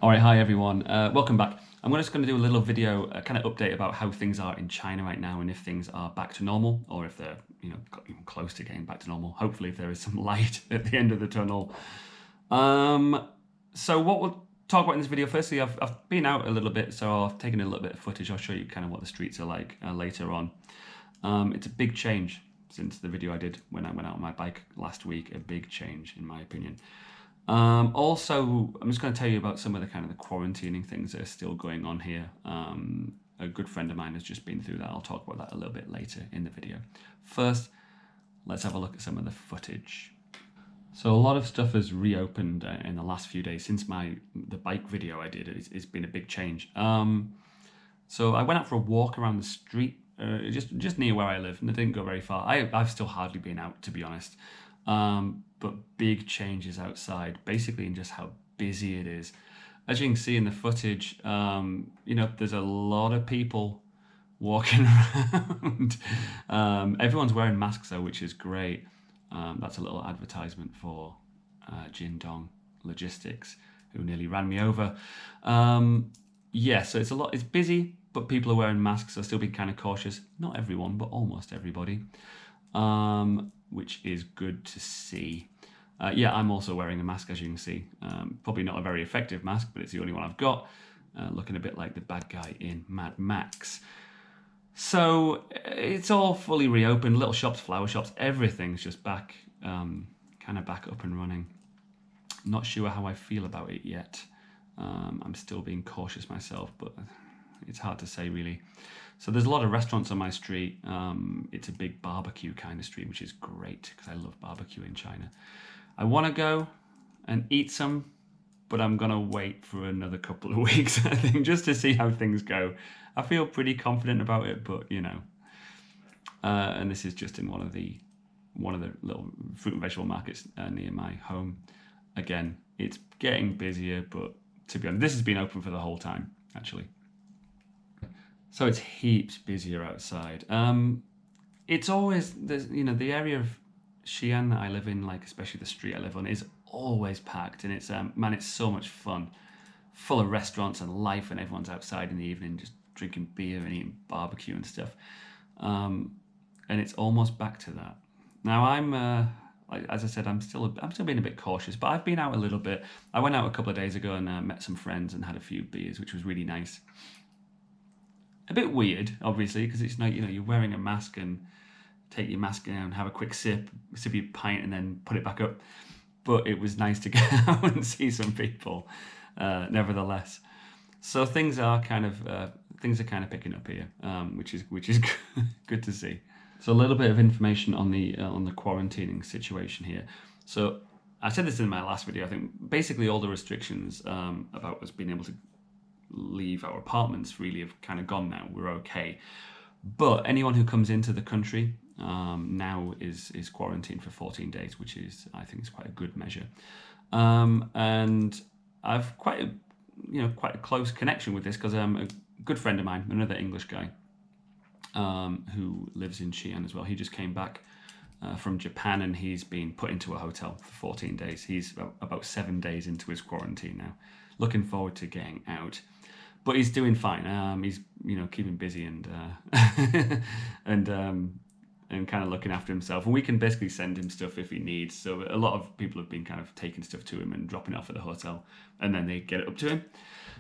All right, hi everyone. Welcome back. I'm just going to do a little video, kind of update about how things are in China right now, and if things are back to normal, or if they're even close to getting back to normal. Hopefully, if there is some light at the end of the tunnel. So what we'll talk about in this video. Firstly, I've been out a little bit, so I've taken a little bit of footage. I'll show you kind of what the streets are like later on. It's a big change since the video I did when I went out on my bike last week. A big change, in my opinion. Also, I'm just going to tell you about some of the kind of the quarantining things that are still going on here. A good friend of mine has just been through that. I'll talk about that a little bit later in the video. First, let's have a look at some of the footage. So a lot of stuff has reopened in the last few days since the bike video I did. It's been a big change. So I went out for a walk around the street, just near where I live, and I didn't go very far. I've still hardly been out, to be honest. But big changes outside, basically in just how busy it is. As you can see in the footage, there's a lot of people walking around. Everyone's wearing masks though, which is great. That's a little advertisement for Jindong Logistics, who nearly ran me over. Yeah, so it's busy, but people are wearing masks. So still being kind of cautious. Not everyone, but almost everybody. Which is good to see. Yeah, I'm also wearing a mask, as you can see. Probably not a very effective mask, but it's the only one I've got. Looking a bit like the bad guy in Mad Max. So it's all fully reopened. Little shops, flower shops, everything's just back, kind of back up and running. Not sure how I feel about it yet. I'm still being cautious myself, but it's hard to say really. So there's a lot of restaurants on my street. It's a big barbecue kind of street, which is great because I love barbecue in China. I want to go and eat some, but I'm going to wait for another couple of weeks, I think, just to see how things go. I feel pretty confident about it, but and this is just in one of the little fruit and vegetable markets near my home. Again, it's getting busier, but to be honest, this has been open for the whole time, actually. So it's heaps busier outside. It's always, the area of Xi'an that I live in, like especially the street I live on, is always packed, and it's man, it's so much fun, full of restaurants and life, and everyone's outside in the evening just drinking beer and eating barbecue and stuff. And it's almost back to that. Now as I said, I'm still being a bit cautious, but I've been out a little bit. I went out a couple of days ago and met some friends and had a few beers, which was really nice. A bit weird, obviously, because it's not, you're wearing a mask and take your mask down, have a quick sip your pint, and then put it back up. But it was nice to get out and see some people, nevertheless. So things are kind of picking up here, which is good to see. So a little bit of information on the quarantining situation here. So I said this in my last video. I think basically all the restrictions about us being able to leave our apartments really have kind of gone now. We're okay, but anyone who comes into the country now is quarantined for 14 days, which is, I think, is quite a good measure. And I've quite a close connection with this because a good friend of mine, another English guy, who lives in Xi'an as well. He just came back from Japan, and he's been put into a hotel for 14 days. He's about 7 days into his quarantine now. Looking forward to getting out. But he's doing fine. He's keeping busy and and kind of looking after himself. And we can basically send him stuff if he needs. So a lot of people have been kind of taking stuff to him and dropping it off at the hotel, and then they get it up to him.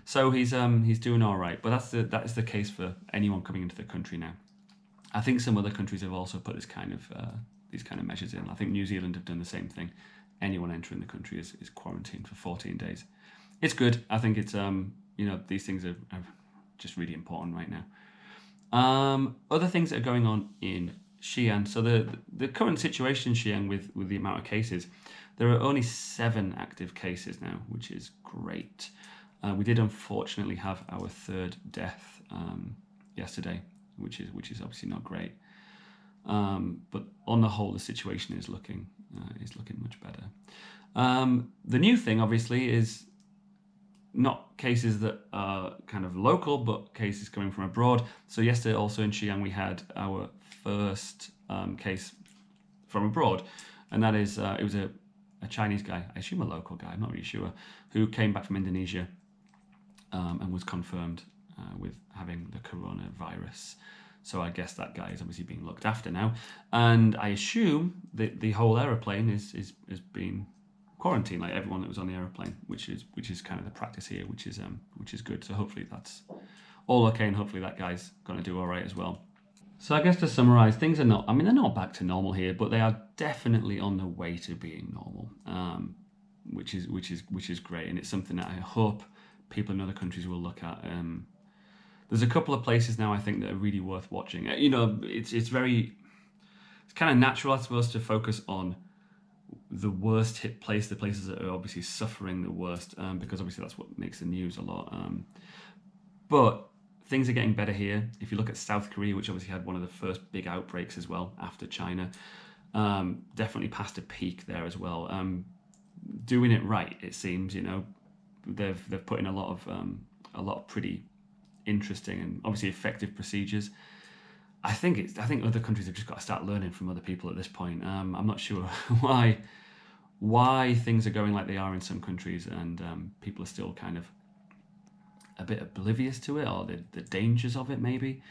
So he's doing all right. But that is the case for anyone coming into the country now. I think some other countries have also put these kind of measures in. I think New Zealand have done the same thing. Anyone entering the country is quarantined for 14 days. It's good. I think it's these things are just really important right now. Other things that are going on in Xi'an. So the current situation in Xi'an with the amount of cases, there are only 7 active cases now, which is great. We did unfortunately have our 3rd death yesterday, which is obviously not great. But on the whole, the situation is looking much better. The new thing, obviously, is not cases that are kind of local, but cases coming from abroad. So yesterday, also in Xi'an, we had our first case from abroad, and that is it was a Chinese guy, I assume a local guy, I'm not really sure, who came back from Indonesia and was confirmed with having the coronavirus. So I guess that guy is obviously being looked after now, and I assume that the whole aeroplane is being quarantined, like everyone that was on the aeroplane, which is kind of the practice here, which is good. So hopefully that's all okay, and hopefully that guy's going to do all right as well. So I guess to summarise, things are not, I mean, they're not back to normal here, but they are definitely on the way to being normal, which is great, and it's something that I hope people in other countries will look at. There's a couple of places now I think that are really worth watching. You know, it's kind of natural, I suppose, to focus on the worst hit place, the places that are obviously suffering the worst, because obviously that's what makes the news a lot. But things are getting better here. If you look at South Korea, which obviously had one of the first big outbreaks as well after China, definitely passed a peak there as well. Doing it right, it seems. You know, they've put in a lot of pretty interesting and obviously effective procedures. I think other countries have just got to start learning from other people at this point. I'm not sure why things are going like they are in some countries, and people are still kind of a bit oblivious to it, or the dangers of it maybe.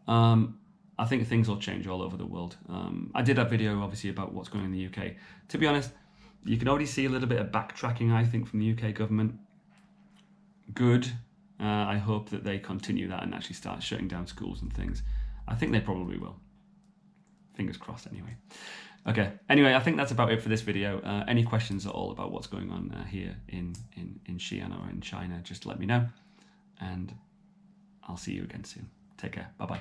I think things will change all over the world. I did a video obviously about what's going on in the UK. To be honest, you can already see a little bit of backtracking, I think, from the UK government. Good. I hope that they continue that and actually start shutting down schools and things. I think they probably will. Fingers crossed anyway. Okay, anyway, I think that's about it for this video. Any questions at all about what's going on here in Xi'an or in China, just let me know. And I'll see you again soon. Take care. Bye-bye.